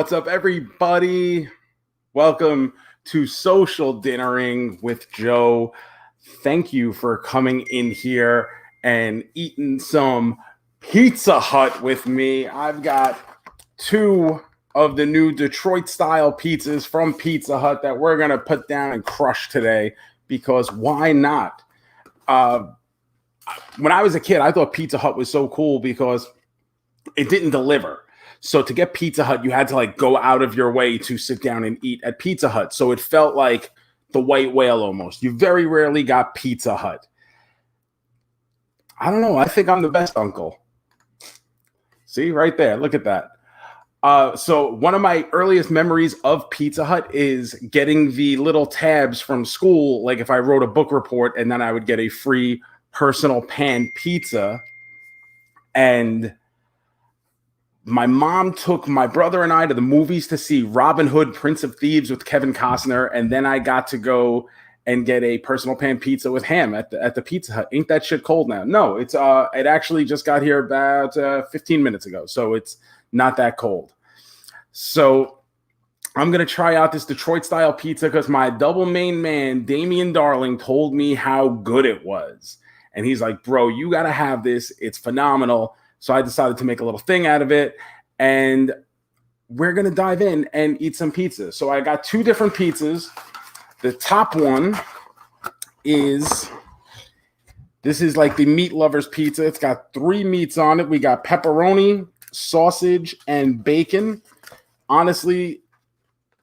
What's up, everybody? Welcome to Social Dinnering with Joe. Thank you for coming in here and eating some Pizza Hut with me. I've got two of the new Detroit-style pizzas from Pizza Hut that we're going to put down and crush today because why not? When I was a kid, I thought Pizza Hut was so cool because it didn't deliver. So to get Pizza Hut, you had to go out of your way to sit down and eat at Pizza Hut. So it felt like the white whale almost. You very rarely got Pizza Hut. I don't know. I think I'm the best uncle. See, right there. Look at that. So one of my earliest memories of Pizza Hut is getting the little tabs from school. Like if I wrote a book report and then I would get a free personal pan pizza. And my mom took my brother and I to the movies to see Robin Hood, Prince of Thieves with Kevin Costner. And then I got to go and get a personal pan pizza with ham at the Pizza Hut. Ain't that shit cold now? No, it actually just got here about 15 minutes ago. So it's not that cold. So I'm going to try out this Detroit style pizza because my double main man, Damian Darling, told me how good it was. And he's like, bro, you got to have this. It's phenomenal. So I decided to make a little thing out of it, and we're going to dive in and eat some pizza. So I got two different pizzas. The top one is like the meat lovers pizza. It's got 3 meats on it. We got pepperoni, sausage, and bacon. Honestly,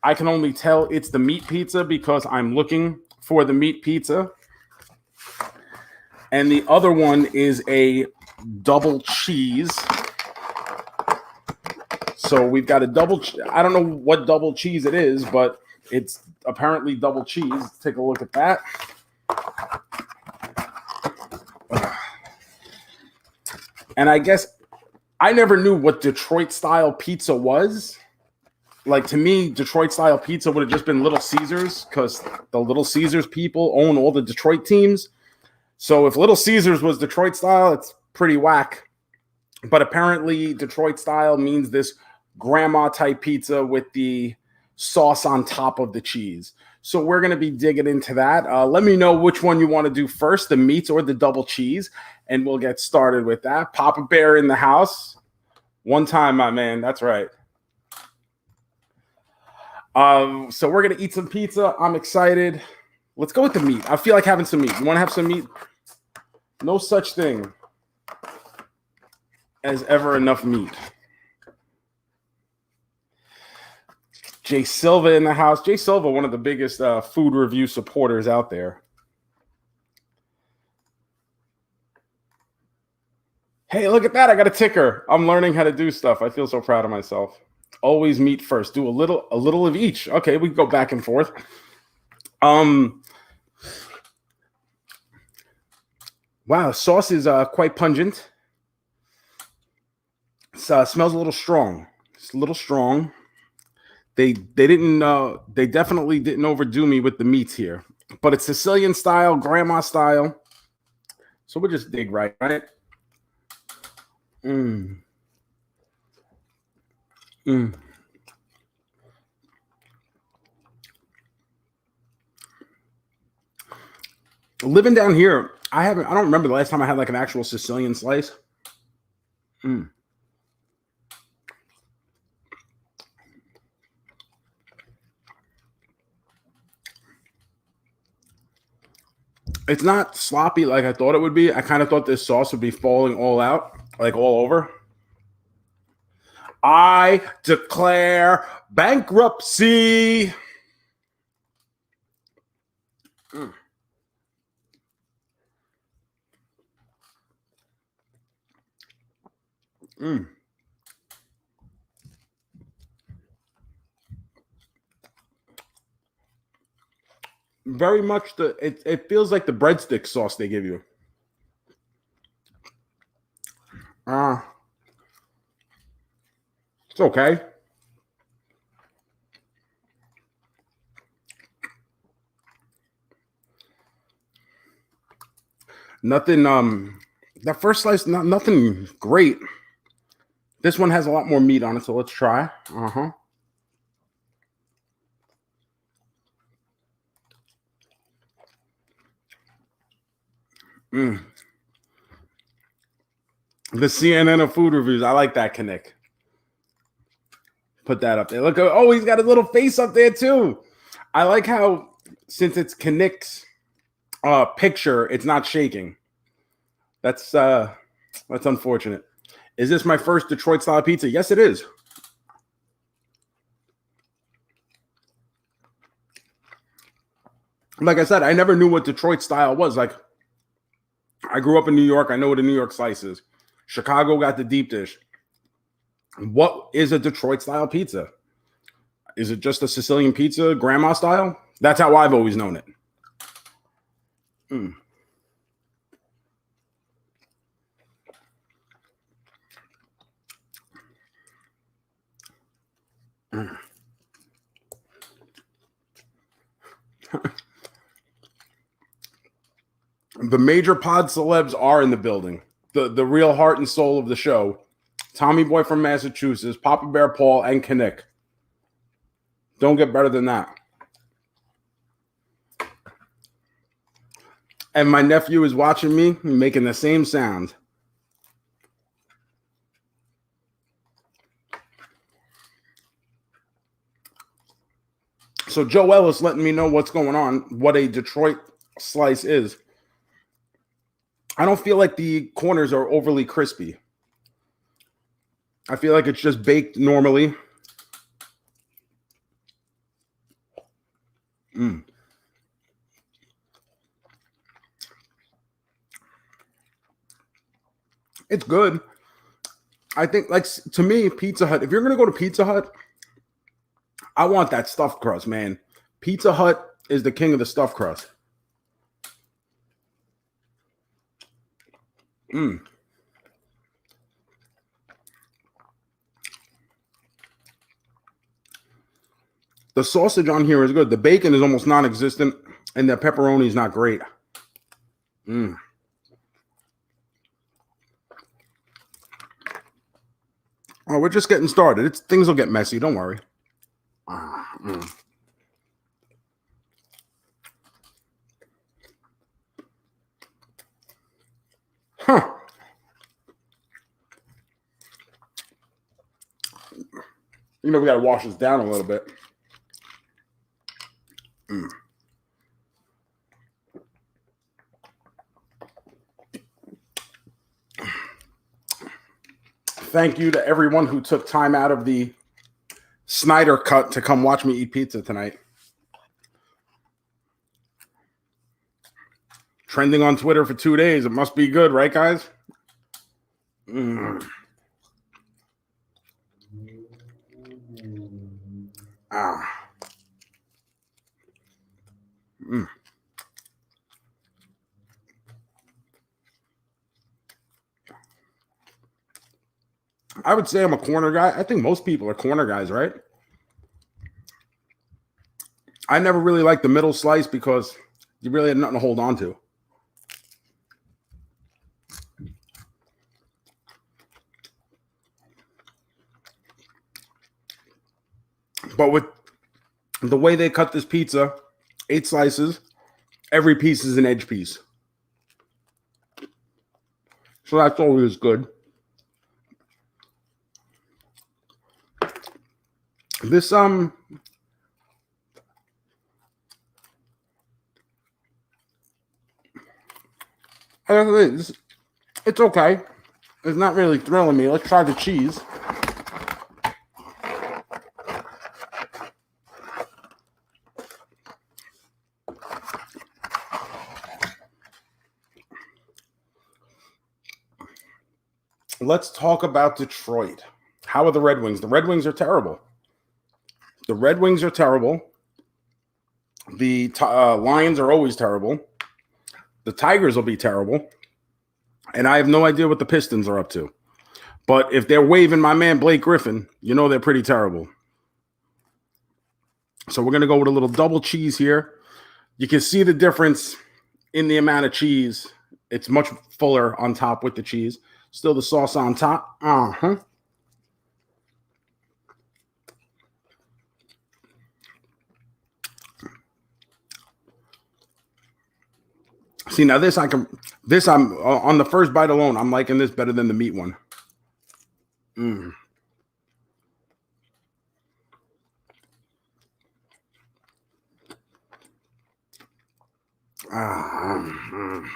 I can only tell it's the meat pizza because I'm looking for the meat pizza. And the other one is a double cheese. So we've got a double. I don't know what double cheese it is, but it's apparently double cheese. Let's take a look at that. And I guess I never knew what Detroit style pizza was. Like to me, Detroit style pizza would have just been Little Caesars because the Little Caesars people own all the Detroit teams. So if Little Caesars was Detroit style, it's pretty whack. But apparently Detroit style means this grandma type pizza with the sauce on top of the cheese. So we're going to be digging into that. Let me know which one you want to do first, the meats or the double cheese, and we'll get started with that. Papa Bear in the house. One time, my man. That's right. So we're going to eat some pizza. I'm excited. Let's go with the meat. I feel like having some meat. You want to have some meat? No such thing as ever enough meat. Jay Silva in the house. Jay Silva, one of the biggest food review supporters out there. Hey, look at that. I got a ticker. I'm learning how to do stuff. I feel so proud of myself. Always meat first. Do a little of each. Okay, we can go back and forth. Wow, sauce is quite pungent. Smells a little strong. It's a little strong. They definitely didn't overdo me with the meats here. But it's Sicilian style, grandma style. So we'll just dig right. Living down here, I don't remember the last time I had an actual Sicilian slice. It's not sloppy like I thought it would be. I kind of thought this sauce would be falling all out, all over. I declare bankruptcy. Very much it feels like the breadstick sauce they give you. It's okay. Nothing. That first slice, nothing great. This one has a lot more meat on it, so let's try. Mm. The CNN of food reviews. I like that, Kinnick. Put that up there. Look, oh, he's got his little face up there too. I like how, since it's Kinnick's picture, it's not shaking. That's unfortunate. Is this my first Detroit style pizza? Yes, it is. Like I said, I never knew what Detroit style was. Like, I grew up in New York. I know what a New York slice is. Chicago got the deep dish. What is a Detroit style pizza? Is it just a Sicilian pizza, grandma style? That's how I've always known it. Mm. Mm. The major pod celebs are in the building. The real heart and soul of the show. Tommy Boy from Massachusetts, Papa Bear Paul, and Kinnick. Don't get better than that. And my nephew is watching me making the same sound. So Joe Ellis letting me know what's going on, what a Detroit slice is. I don't feel like the corners are overly crispy. I feel like it's just baked normally. Mm. It's good. I think, like, to me, Pizza Hut, if you're going to go to Pizza Hut, I want that stuffed crust, man. Pizza Hut is the king of the stuffed crust. Mm. The sausage on here is good. The bacon is almost non-existent, and the pepperoni is not great. Mm. Oh, we're just getting started. Things will get messy. Don't worry. Mm. Huh. You know, we got to wash this down a little bit. Mm. Thank you to everyone who took time out of the Snyder cut to come watch me eat pizza tonight. Trending on Twitter for 2 days. It must be good, right, guys? Mm. Ah. Mm. I would say I'm a corner guy. I think most people are corner guys, right? I never really liked the middle slice because you really had nothing to hold on to. But with the way they cut this pizza, 8 slices, every piece is an edge piece. So that's always good. This it's okay. It's not really thrilling me. Let's try the cheese. Let's talk about Detroit. How are the Red Wings? The Red Wings are terrible. The Red Wings are terrible. The Lions are always terrible. The Tigers will be terrible. And I have no idea what the Pistons are up to. But if they're waving my man Blake Griffin, you know they're pretty terrible. So we're going to go with a little double cheese here. You can see the difference in the amount of cheese. It's much fuller on top with the cheese. Still the sauce on top. Uh-huh. See, now this I can This I'm on the first bite alone. I'm liking this better than the meat one. Mm. Mm.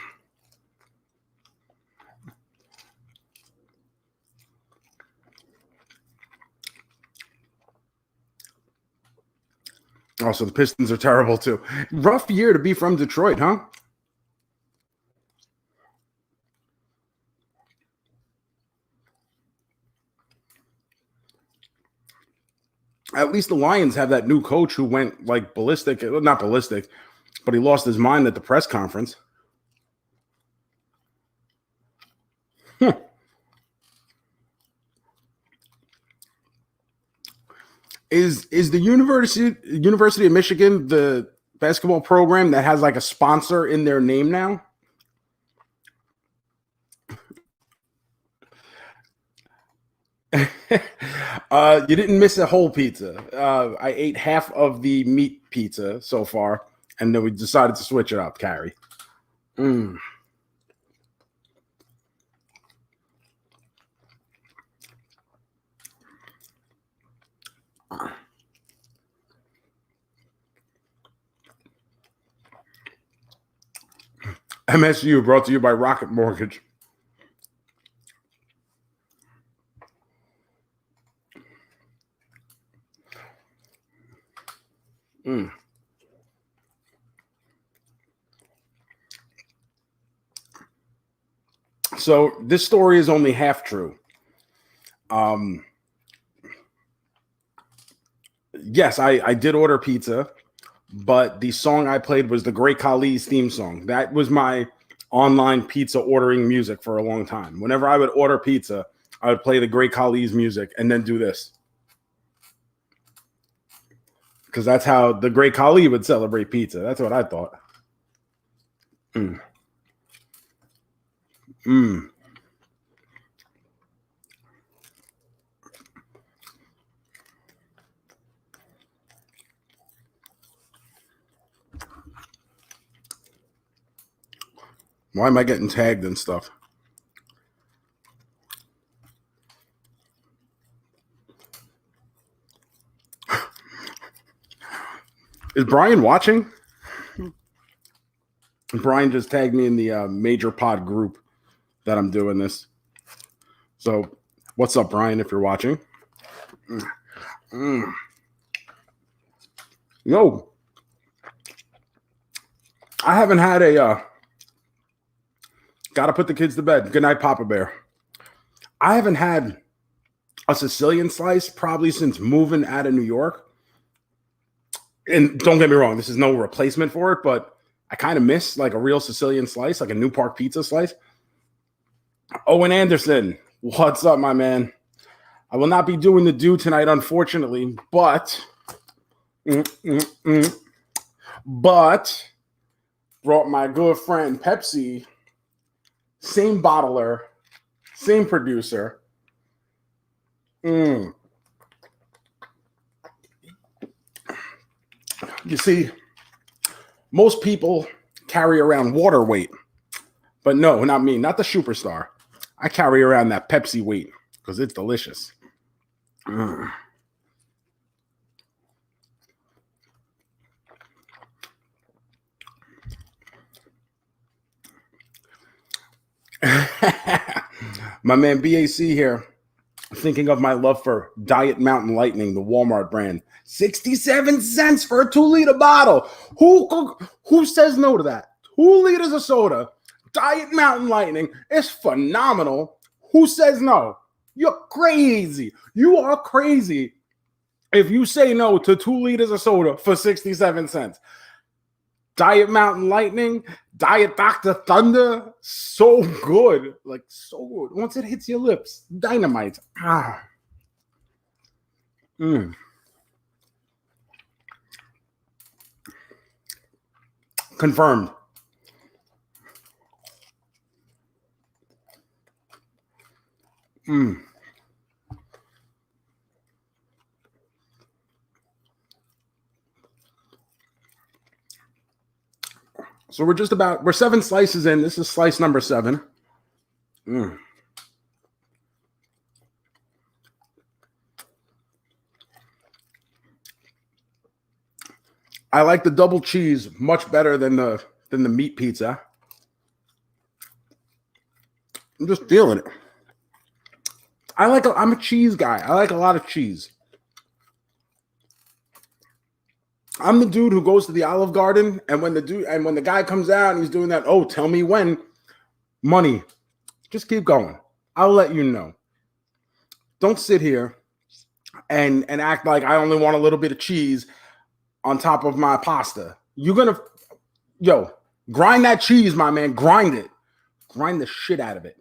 Also, the Pistons are terrible too. Rough year to be from Detroit, huh? At least the Lions have that new coach who went like ballistic, not ballistic, but he lost his mind at the press conference. Is the University of Michigan the basketball program that has like a sponsor in their name now? You didn't miss a whole pizza. I ate half of the meat pizza so far, and then we decided to switch it up, Carrie. Mm. MSU brought to you by Rocket Mortgage. Mm. So this story is only half true. Yes, I did order pizza, but the song I played was the Great Khali's theme song. That was my online pizza ordering music for a long time. Whenever I would order pizza, I would play the Great Khali's music and then do this. Because that's how the Great Khali would celebrate pizza. That's what I thought. Mm. Mm. Why am I getting tagged and stuff? Is Brian watching? Brian just tagged me in the major pod group that I'm doing this. So, what's up, Brian, if you're watching? Mm. Yo, I haven't had a gotta put the kids to bed. Good night, Papa Bear. I haven't had a Sicilian slice probably since moving out of New York. And don't get me wrong, this is no replacement for it, but I kind of miss like a real Sicilian slice, like a New Park pizza slice. Owen Anderson, what's up, my man? I will not be doing the do tonight, unfortunately, but but brought my good friend Pepsi, same bottler, same producer. You see, most people carry around water weight, but no, not me, not the superstar. I carry around that Pepsi weight because it's delicious. My man BAC here, thinking of my love for Diet Mountain Lightning, the Walmart brand. 67 cents for a 2-liter bottle. Who says no to that? 2 liters of soda, Diet Mountain Lightning is phenomenal. Who says no? You're crazy. You are crazy if you say no to 2 liters of soda for 67 cents. Diet Mountain Lightning, Diet Dr. Thunder, so good. Like, so good. Once it hits your lips, dynamite. Confirmed. So we're 7 slices in. This is slice number 7. I like the double cheese much better than the meat pizza. I'm just feeling it. I'm a cheese guy. I like a lot of cheese. I'm the dude who goes to the Olive Garden, and when the guy comes out and he's doing that, oh, tell me when, money, just keep going. I'll let you know. Don't sit here and act like I only want a little bit of cheese on top of my pasta. Grind that cheese, my man. Grind it. Grind the shit out of it.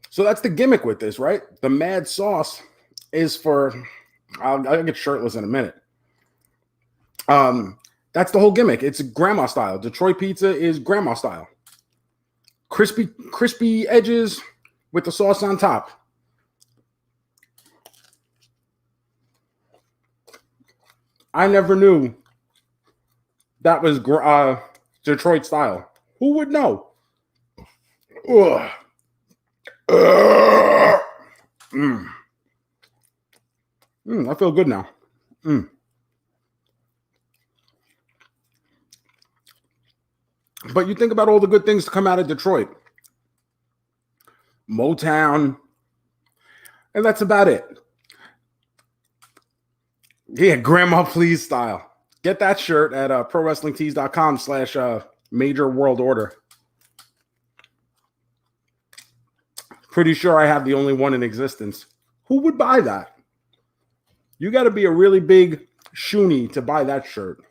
So that's the gimmick with this, right? The mad sauce is for, I'll get shirtless in a minute. That's the whole gimmick. It's grandma style. Detroit pizza is grandma style. Crispy edges with the sauce on top. I never knew that was Detroit style. Who would know? Ugh. I feel good now. But you think about all the good things to come out of Detroit. Motown. And that's about it. Yeah, Grandma Please style. Get that shirt at prowrestlingtees.com/major world order. Pretty sure I have the only one in existence. Who would buy that? You got to be a really big Shoonie to buy that shirt.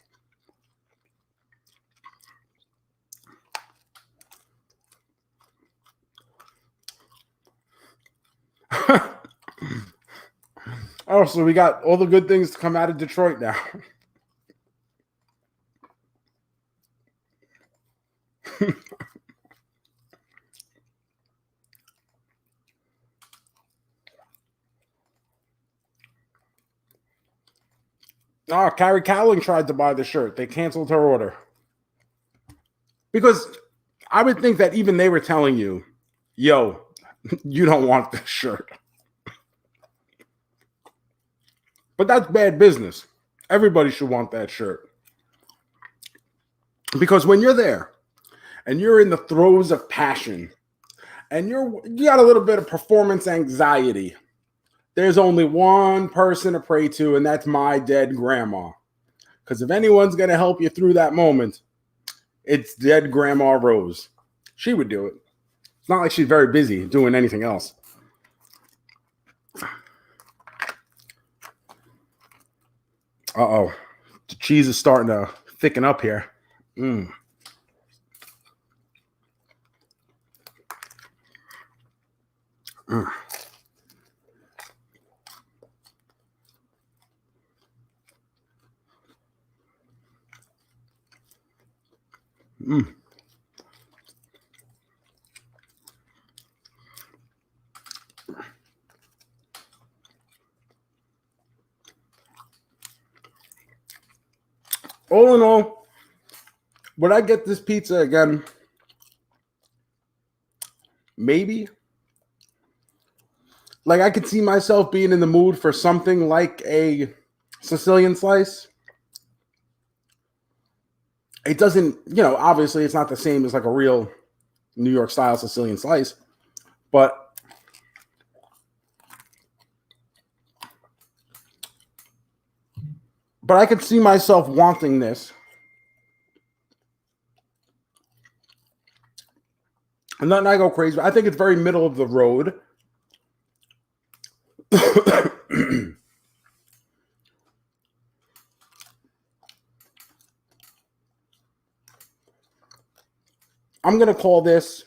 Oh, so we got all the good things to come out of Detroit now. Carrie Cowling tried to buy the shirt. They canceled her order. Because I would think that even they were telling you, yo, you don't want this shirt. But that's bad business. Everybody should want that shirt. Because when you're there and you're in the throes of passion and you got a little bit of performance anxiety, there's only one person to pray to, and that's my dead grandma. Because if anyone's going to help you through that moment, it's dead Grandma Rose. She would do it. It's not like she's very busy doing anything else. Uh-oh. The cheese is starting to thicken up here. Mm. Mm. Mm. All in all, would I get this pizza again? Maybe. Like, I could see myself being in the mood for something like a Sicilian slice. It doesn't, obviously it's not the same as like a real New York style Sicilian slice, but I could see myself wanting this. And nothing I go crazy. I think it's very middle of the road. I'm going to call this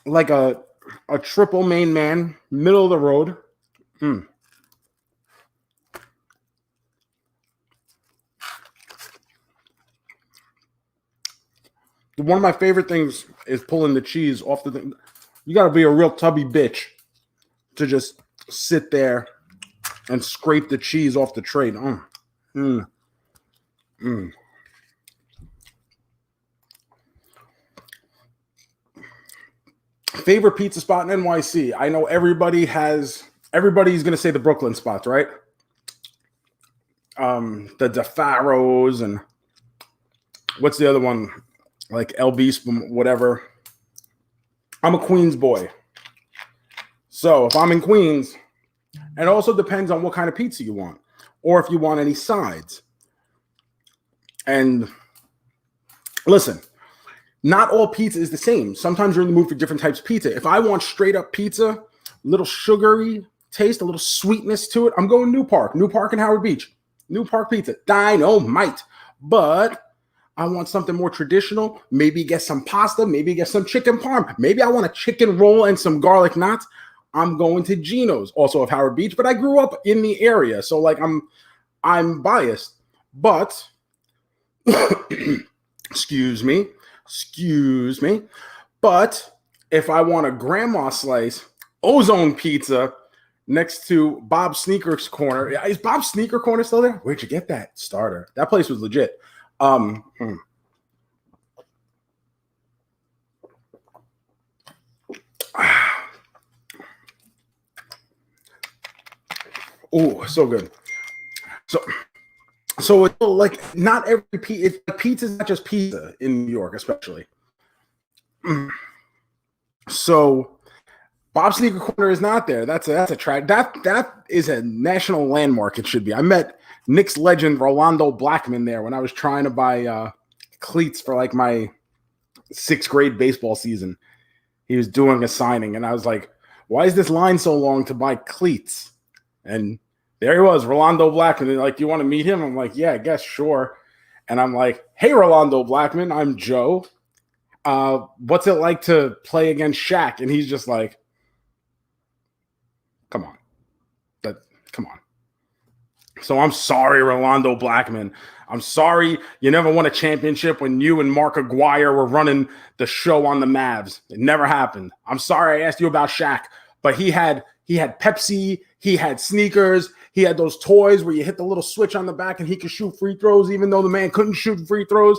like a triple main man, middle of the road. One of my favorite things is pulling the cheese off the thing. You got to be a real tubby bitch to just sit there and scrape the cheese off the tray. Favorite pizza spot in NYC? I know everybody's going to say the Brooklyn spots, right? The devours and what's the other one? Like LB, whatever. I'm a Queens boy. So if I'm in Queens, it also depends on what kind of pizza you want or if you want any sides. And listen, not all pizza is the same. Sometimes you're in the mood for different types of pizza. If I want straight up pizza, a little sugary taste, a little sweetness to it, I'm going New Park and Howard Beach. New Park pizza, dynamite. But I want something more traditional. Maybe get some pasta. Maybe get some chicken parm. Maybe I want a chicken roll and some garlic knots. I'm going to Gino's, also of Howard Beach. But I grew up in the area, so like I'm biased. But excuse me. But if I want a grandma slice, Ozone Pizza next to Bob's Sneakers Corner. Is Bob's Sneaker Corner still there? Where'd you get that starter? That place was legit. Oh, so good. So it's like not every pizza is not just pizza in New York, especially. So Bob's Sneaker Corner is not there. That's a track. That is a national landmark. It should be. I met Knicks legend Rolando Blackman there when I was trying to buy cleats for like my 6th grade baseball season. He was doing a signing, and I was like, "Why is this line so long to buy cleats?" And there he was, Rolando Blackman. They're like, "Do you want to meet him?" I'm like, "Yeah, I guess, sure." And I'm like, "Hey, Rolando Blackman, I'm Joe. What's it like to play against Shaq?" And he's just like, "Come on. Come on." So I'm sorry, Rolando Blackman. I'm sorry you never won a championship when you and Mark Aguirre were running the show on the Mavs. It never happened. I'm sorry I asked you about Shaq, but he had Pepsi, he had sneakers, he had those toys where you hit the little switch on the back and he could shoot free throws, even though the man couldn't shoot free throws.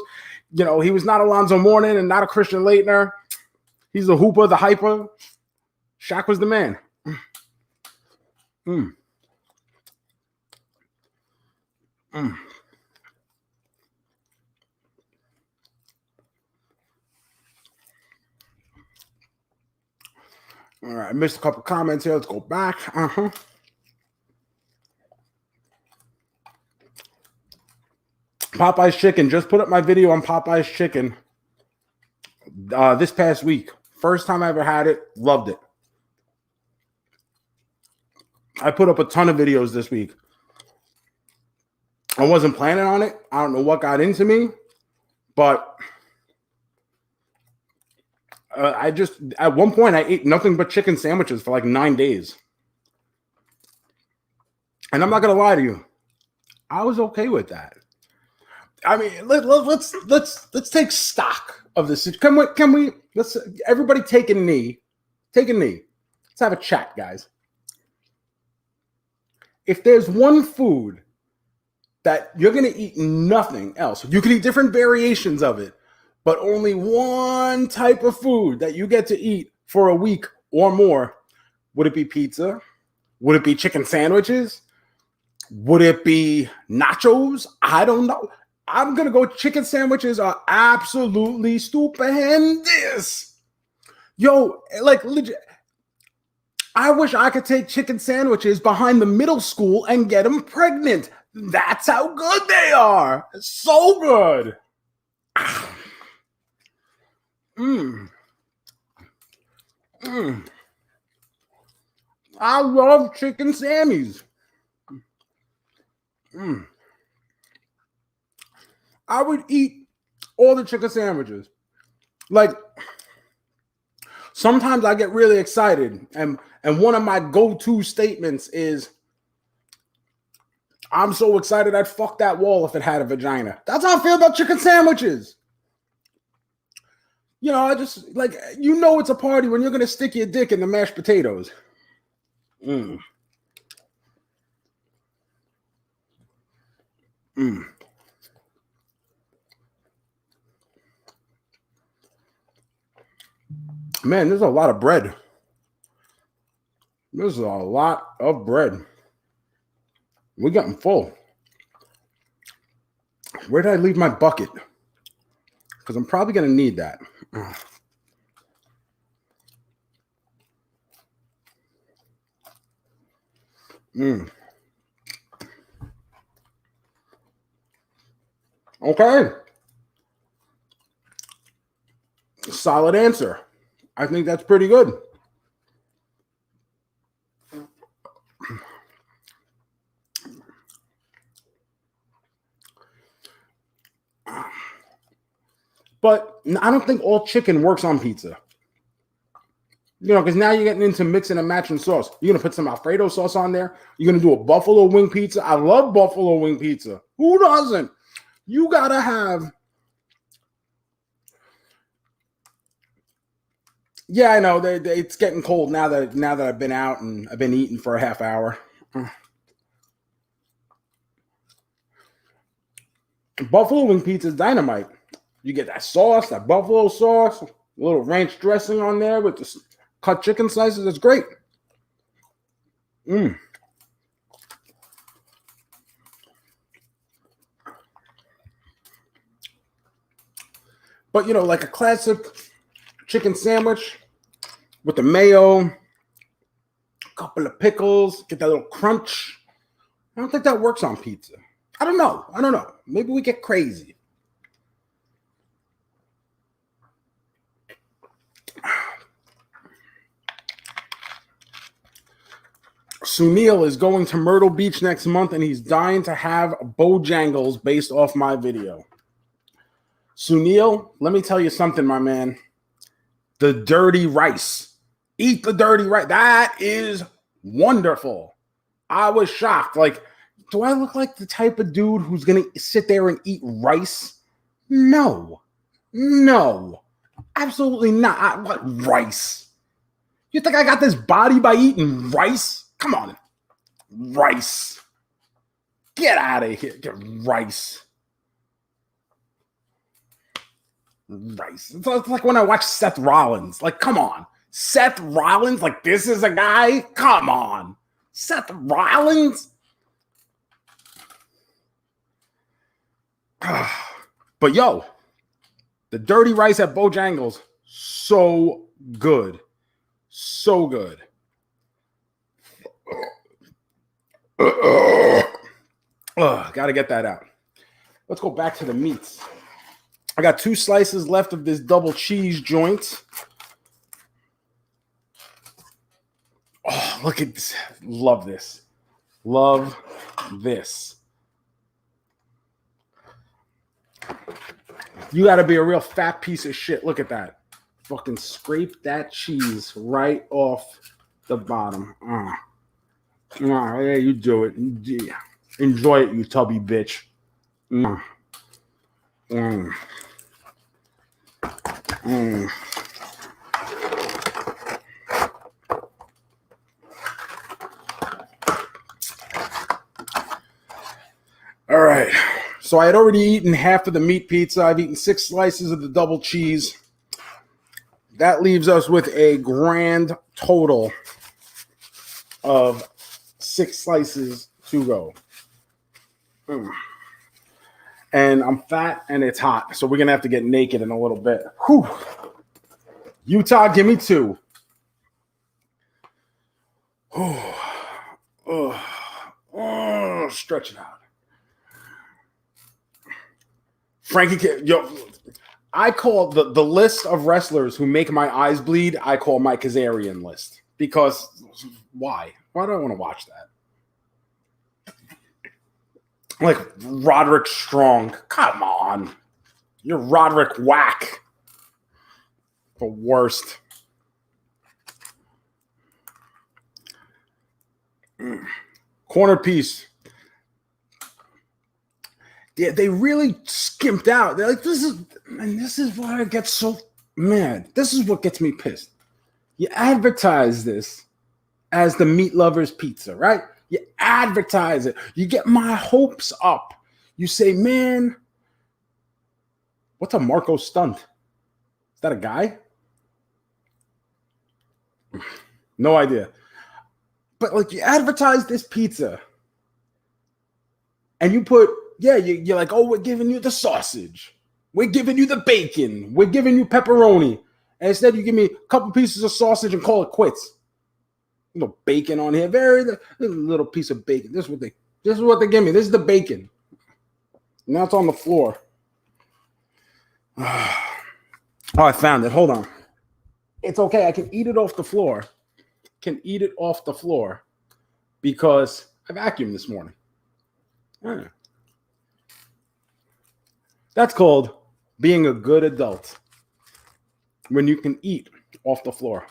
You know, he was not Alonzo Mourning and not a Christian Laettner. He's the hooper, the hyper. Shaq was the man. All right, I missed a couple comments here. Let's go back. Popeye's Chicken. Just put up my video on Popeye's Chicken this past week. First time I ever had it. Loved it. I put up a ton of videos this week. I wasn't planning on it. I don't know what got into me, but I just, at one point, I ate nothing but chicken sandwiches for like 9 days. And I'm not going to lie to you. I was okay with that. I mean, let's take stock of this. Can we, let's, everybody take a knee. Take a knee. Let's have a chat, guys. If there's one food that you're going to eat nothing else, you can eat different variations of it, but only one type of food that you get to eat for a week or more, would it be pizza? Would it be chicken sandwiches? Would it be nachos? I don't know. I'm going to go chicken sandwiches are absolutely stupendous. Yo, like legit. I wish I could take chicken sandwiches behind the middle school and get them pregnant. That's how good they are. So good. I love chicken Sammies. I would eat all the chicken sandwiches. Like, sometimes I get really excited, and one of my go-to statements is, I'm so excited I'd fuck that wall if it had a vagina. That's how I feel about chicken sandwiches. You know, I just like, you know, it's a party when you're going to stick your dick in the mashed potatoes. Mm. Mm. Man, there's a lot of bread. There's a lot of bread. We're getting full. Where did I leave my bucket? Because I'm probably going to need that. Mm. Okay. Solid answer. I think that's pretty good. But I don't think all chicken works on pizza. You know, because now you're getting into mixing and matching sauce. You're going to put some Alfredo sauce on there. You're going to do a buffalo wing pizza. I love buffalo wing pizza. Who doesn't? You got to have... Yeah, I know. It's getting cold now that I've been out and I've been eating for a half hour. Buffalo wing pizza is dynamite. You get that sauce, that buffalo sauce, a little ranch dressing on there with the cut chicken slices. It's great. Mm. But, you know, like a classic chicken sandwich with the mayo, a couple of pickles, get that little crunch. I don't think that works on pizza. I don't know. Maybe we get crazy. Sunil is going to Myrtle Beach next month, and he's dying to have Bojangles based off my video. Sunil, let me tell you something, my man. The dirty rice. Eat the dirty rice. That is wonderful. I was shocked. Like, do I look like the type of dude who's going to sit there and eat rice? No. Absolutely not. What rice? You think I got this body by eating rice? Come on. Rice. Get out of here. Get rice. Rice. It's like when I watch Seth Rollins. Like, come on. Seth Rollins? Like, this is a guy? Come on. Seth Rollins? But yo, the dirty rice at Bojangles, so good. So good. Gotta get that out. Let's go back to the meats. I got 2 slices left of this double cheese joint. Oh, look at this. Love this. Love this. You got to be a real fat piece of shit. Look at that. Fucking scrape that cheese right off the bottom. Yeah, you do it. Yeah. Enjoy it, you tubby bitch. All right. So I had already eaten half of the meat pizza. I've eaten 6 slices of the double cheese. That leaves us with a grand total of 6 slices to go. And I'm fat and it's hot, so we're going to have to get naked in a little bit. Whew. Utah, give me 2. Stretch it out. Frankie, yo, I call the list of wrestlers who make my eyes bleed, I call my Kazarian list. Because why? Why do I want to watch that? Like Roderick Strong. Come on. You're Roderick Whack. The worst. Corner piece. Yeah, they really skimped out. They're like, this is why I get so man, this is what gets me pissed. You advertise this as the meat lovers pizza, right? You advertise it. You get my hopes up. You say, man, what's a Marco stunt? Is that a guy? No idea. But like you advertise this pizza and you put, you're like, oh, we're giving you the sausage. We're giving you the bacon. We're giving you pepperoni. And instead you give me a couple pieces of sausage and call it quits. No bacon on here. Very little piece of bacon. This is what they give me. This is the bacon. Now it's on the floor. Oh, I found it. Hold on. It's okay. I can eat it off the floor. Because I vacuumed this morning. That's called being a good adult. When you can eat off the floor.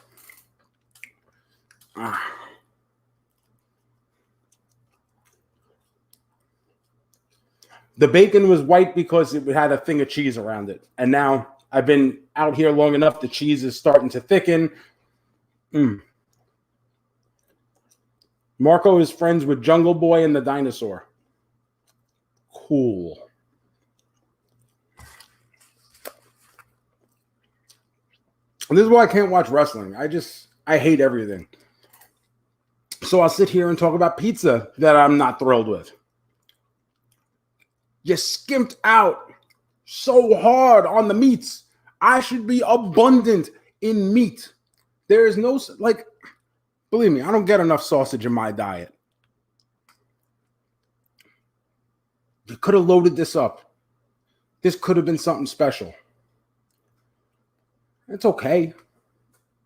The bacon was white because it had a thing of cheese around it. And now I've been out here long enough, the cheese is starting to thicken. Marco is friends with Jungle Boy and the dinosaur. Cool. And this is why I can't watch wrestling. I hate everything. So I'll sit here and talk about pizza that I'm not thrilled with. You skimped out so hard on the meats. I should be abundant in meat. There is no, like, believe me, I don't get enough sausage in my diet. You could have loaded this up. This could have been something special. It's okay.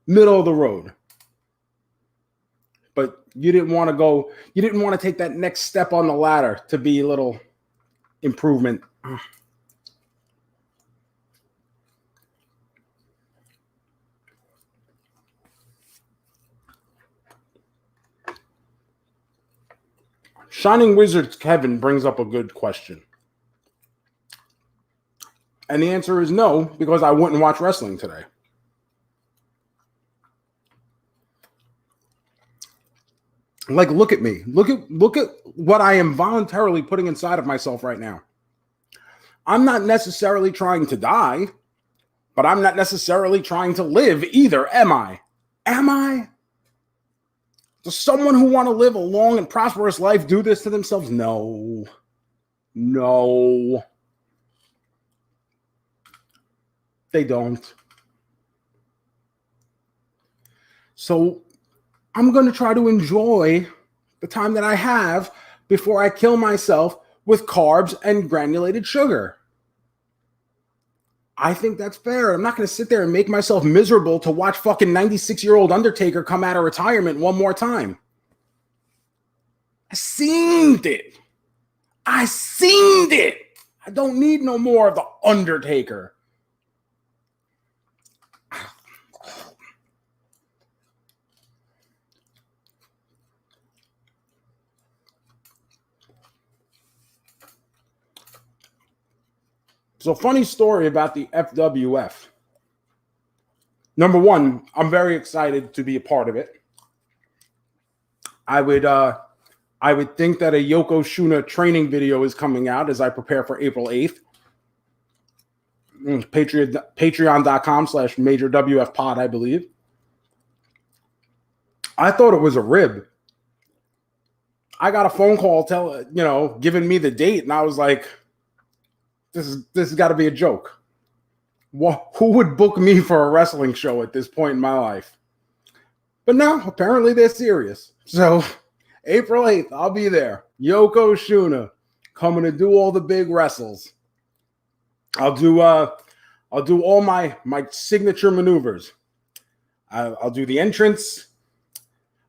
Middle of the road. But you didn't want to take that next step on the ladder to be a little improvement. Shining Wizard Kevin brings up a good question. And the answer is no, because I wouldn't watch wrestling today. Like, look at me. Look at what I am voluntarily putting inside of myself right now. I'm not necessarily trying to die, but I'm not necessarily trying to live either, am I? Am I? Does someone who want to live a long and prosperous life do this to themselves? No. No. They don't. So I'm going to try to enjoy the time that I have before I kill myself with carbs and granulated sugar. I think that's fair. I'm not going to sit there and make myself miserable to watch fucking 96-year-old Undertaker come out of retirement one more time. I seen it. I don't need no more of the Undertaker. So, funny story about the FWF. Number one, I'm very excited to be a part of it. I would think that a Yokozuna training video is coming out as I prepare for April 8th. Patreon.com/MajorWFPod, I believe. I thought it was a rib. I got a phone call giving me the date, and I was like, This has got to be a joke. Who would book me for a wrestling show at this point in my life? But no, apparently they're serious. So April 8th, I'll be there. Yokozuna coming to do all the big wrestles. I'll do all my signature maneuvers. I'll do the entrance.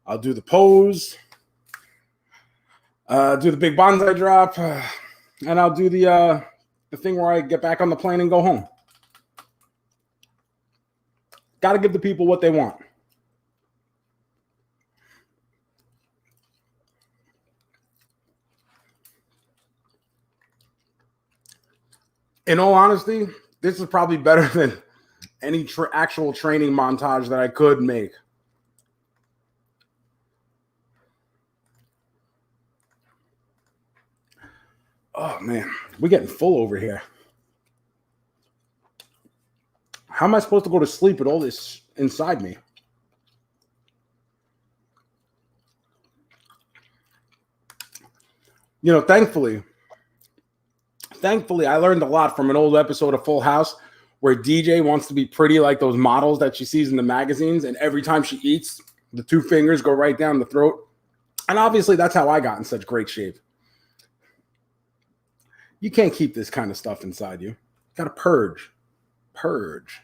I'll do the pose. Do the big bonsai drop, and I'll do the thing where I get back on the plane and go home. Got to give the people what they want. In all honesty, this is probably better than any actual training montage that I could make. Oh, man. We're getting full over here. How am I supposed to go to sleep with all this inside me? You know, thankfully, I learned a lot from an old episode of Full House where DJ wants to be pretty like those models that she sees in the magazines. And every time she eats, the 2 fingers go right down the throat. And obviously, that's how I got in such great shape. You can't keep this kind of stuff inside you. You got to purge. Purge.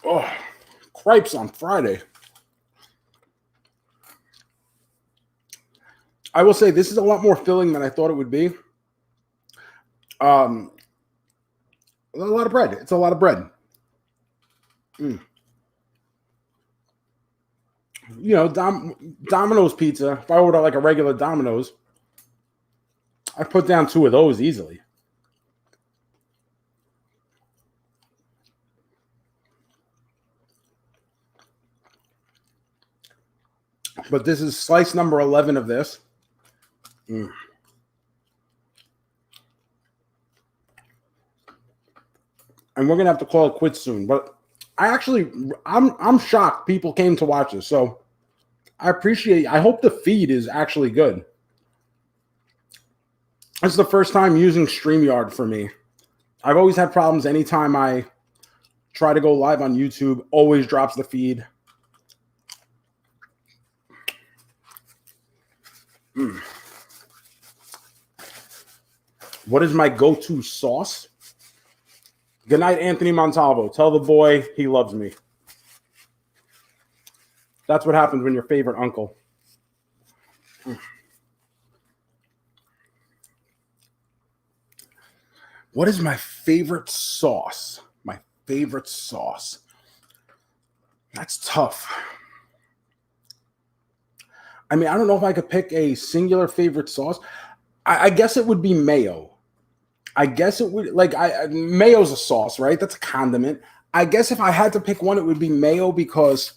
Oh, cripes on Friday. I will say this is a lot more filling than I thought it would be. A lot of bread. It's a lot of bread. You know, Domino's pizza. If I order like a regular Domino's, I put down 2 of those easily. But this is slice number 11 of this. And we're gonna have to call it quits soon. But I'm shocked people came to watch this. So I hope the feed is actually good. It's the first time using StreamYard for me. I've always had problems anytime I try to go live on YouTube, always drops the feed. What is my go-to sauce? Good night, Anthony Montalvo. Tell the boy he loves me. That's what happens when your favorite uncle. What is my favorite sauce? My favorite sauce. That's tough. I mean, I don't know if I could pick a singular favorite sauce. I guess it would be mayo. I guess it would, like, mayo's a sauce, right? That's a condiment. I guess if I had to pick one, it would be mayo because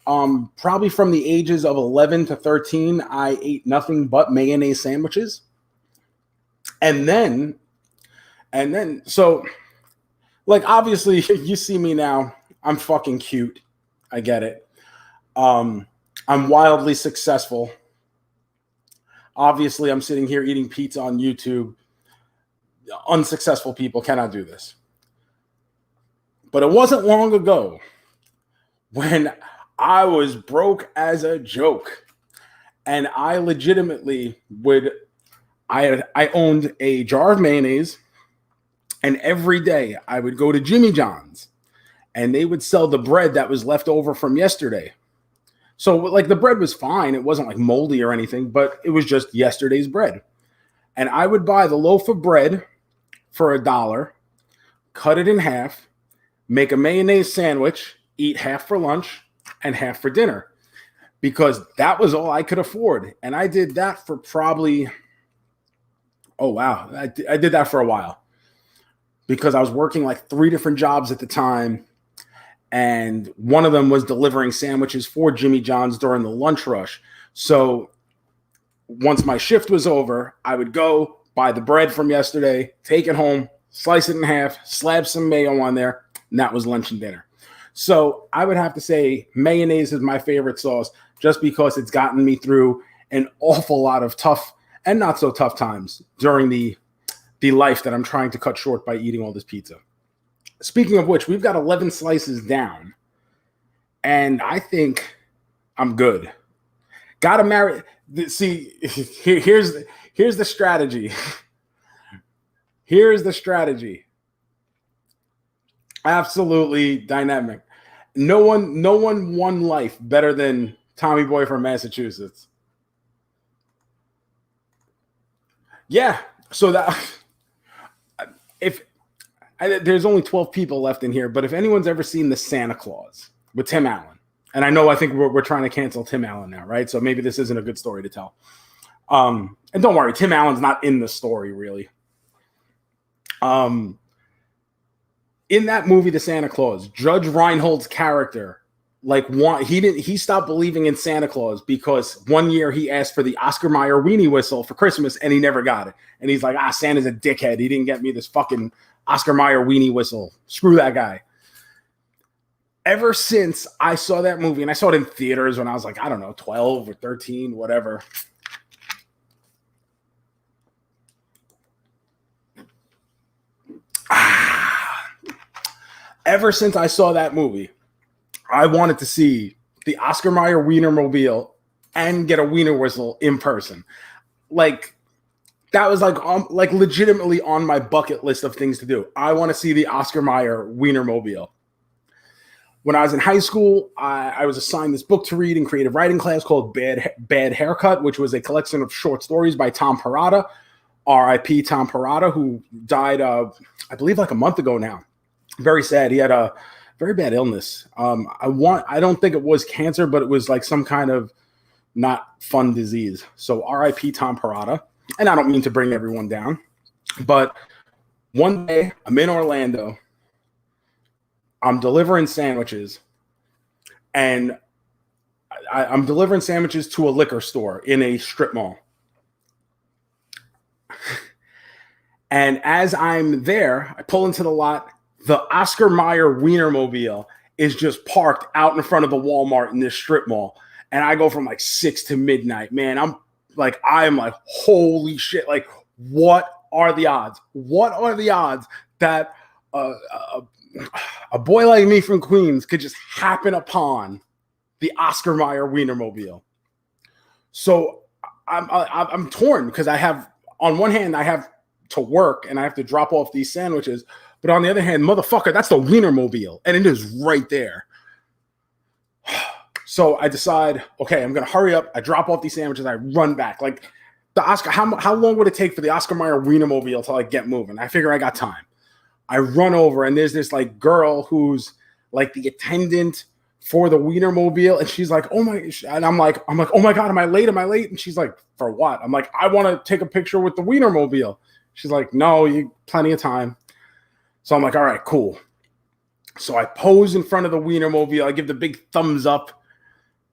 probably from the ages of 11 to 13, I ate nothing but mayonnaise sandwiches. And then, so, like, obviously, you see me now. I'm fucking cute. I get it. I'm wildly successful. Obviously, I'm sitting here eating pizza on YouTube. Unsuccessful people cannot do this. But it wasn't long ago when I was broke as a joke. And I legitimately I owned a jar of mayonnaise. And every day I would go to Jimmy John's. And they would sell the bread that was left over from yesterday. So, like, the bread was fine. It wasn't, like, moldy or anything, but it was just yesterday's bread. And I would buy the loaf of bread for $1, cut it in half, make a mayonnaise sandwich, eat half for lunch and half for dinner, because that was all I could afford. And I did that for probably, oh, wow. I did that for a while because I was working, like, 3 different jobs at the time. And one of them was delivering sandwiches for Jimmy John's during the lunch rush. So once my shift was over, I would go buy the bread from yesterday, take it home, slice it in half, slap some mayo on there, and that was lunch and dinner. So I would have to say mayonnaise is my favorite sauce just because it's gotten me through an awful lot of tough and not so tough times during the life that I'm trying to cut short by eating all this pizza. Speaking of which, we've got 11 slices down, and I think I'm good. Gotta marry. See, here's the strategy. Here's the strategy. Absolutely dynamic. No one won life better than Tommy Boy from Massachusetts. Yeah. So that there's only 12 people left in here, but if anyone's ever seen The Santa Claus with Tim Allen, And I think we're trying to cancel Tim Allen now, right? So maybe this isn't a good story to tell. And don't worry, Tim Allen's not in the story, really. In that movie, The Santa Claus, Judge Reinhold's character, he stopped believing in Santa Claus because one year he asked for the Oscar Mayer weenie whistle for Christmas and he never got it. And he's like, Santa's a dickhead. He didn't get me this fucking Oscar Mayer weenie whistle. Screw that guy. Ever since I saw that movie, and I saw it in theaters when I was like, I don't know, 12 or 13, whatever. Ever since I saw that movie, I wanted to see the Oscar Mayer Wienermobile and get a wiener whistle in person. Like, that was like legitimately on my bucket list of things to do. I want to see the Oscar Mayer Wienermobile. When I was in high school, I was assigned this book to read in creative writing class called Bad Haircut, which was a collection of short stories by Tom Perrotta, R.I.P. Tom Perrotta, who died, I believe, like a month ago now. Very sad. He had a very bad illness. I don't think it was cancer, but it was like some kind of not fun disease. So R.I.P. Tom Perrotta. And I don't mean to bring everyone down, but one day I'm in Orlando. I'm delivering sandwiches, and I'm delivering sandwiches to a liquor store in a strip mall. And as I'm there, I pull into the lot. The Oscar Mayer Wienermobile is just parked out in front of the Walmart in this strip mall. And I go from like 6 to midnight. Man, I am like, holy shit. Like, what are the odds? What are the odds that a boy like me from Queens could just happen upon the Oscar Mayer Wienermobile? So I'm torn because I have, on one hand, I have to work and I have to drop off these sandwiches. But on the other hand, motherfucker, that's the Wienermobile. And it is right there. So I decide, okay, I'm going to hurry up. I drop off these sandwiches. I run back. Like, the Oscar, how long would it take for the Oscar Mayer Wienermobile to like get moving? I figure I got time. I run over and there's this like girl who's like the attendant for the Wienermobile. And she's like, and I'm like, oh my God, am I late? And she's like, for what? I'm like, I want to take a picture with the Wienermobile. She's like, no, you plenty of time. So I'm like, all right, cool. So I pose in front of the Wienermobile. I give the big thumbs up.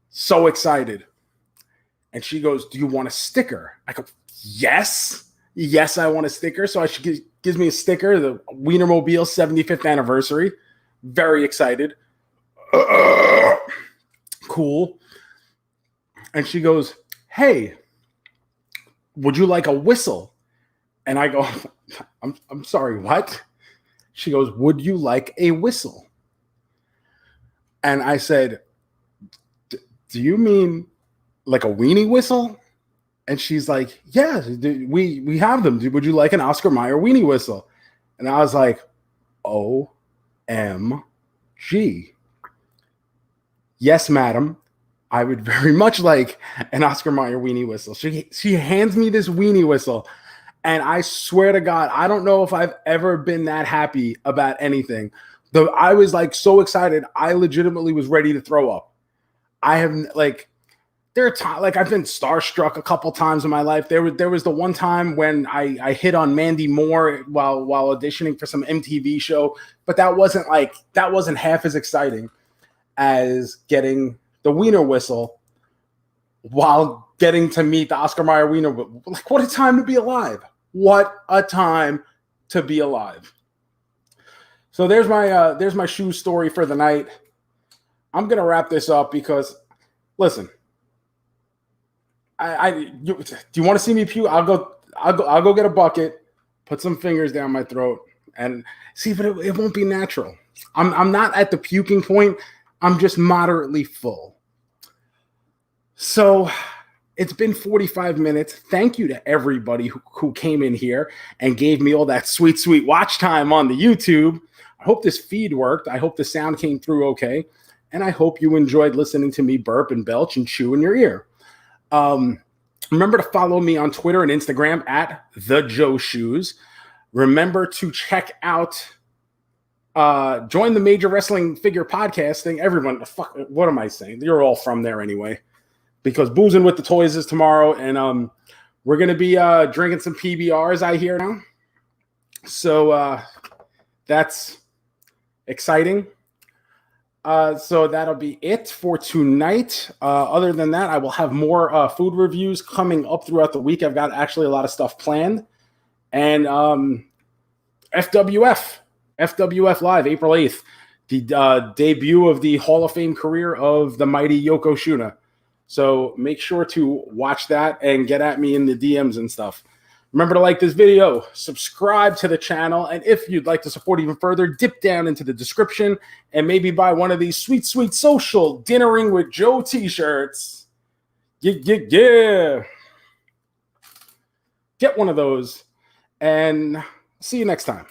So excited. And she goes, do you want a sticker? I go, yes. Yes, I want a sticker. So she gives me a sticker, the Wienermobile 75th anniversary. Very excited. Cool. And she goes, hey, would you like a whistle? And I go, I'm sorry, what? She goes, would you like a whistle? And I said, do you mean like a weenie whistle? And she's like, yeah, we have them. Would you like an Oscar Mayer weenie whistle? And I was like, OMG. Yes, madam. I would very much like an Oscar Mayer weenie whistle. She hands me this weenie whistle. And I swear to God, I don't know if I've ever been that happy about anything. Though I was like so excited, I legitimately was ready to throw up. I have like, there are times like I've been starstruck a couple times in my life. There was the one time when I hit on Mandy Moore while auditioning for some MTV show, but that wasn't half as exciting as getting the wiener whistle while getting to meet the Oscar Mayer Wiener. Like, what a time to be alive. What a time to be alive. So there's my shoe story for the night. I'm going to wrap this up because, listen, do you want to see me puke? I'll go get a bucket, put some fingers down my throat, and see, but it won't be natural. I'm not at the puking point. I'm just moderately full. So it's been 45 minutes. Thank you to everybody who came in here and gave me all that sweet, sweet watch time on the YouTube. I hope this feed worked. I hope the sound came through okay. And I hope you enjoyed listening to me burp and belch and chew in your ear. Remember to follow me on Twitter and Instagram at The Joe Shoes. Remember to check out Join the Major Wrestling Figure Podcast thing. Everyone, fuck, what am I saying? You're all from there anyway. Because Boozing with the Toys is tomorrow, and we're gonna be drinking some PBRs. I hear now, so that's exciting. So that'll be it for tonight. Other than that, I will have more food reviews coming up throughout the week. I've got actually a lot of stuff planned, and FWF Live, April 8th, the debut of the Hall of Fame career of the mighty Yokozuna. So make sure to watch that and get at me in the DMs and stuff. Remember to like this video, subscribe to the channel, and if you'd like to support even further, dip down into the description and maybe buy one of these sweet, sweet social Dinnering with Joe t-shirts. Yeah. Get one of those, and see you next time.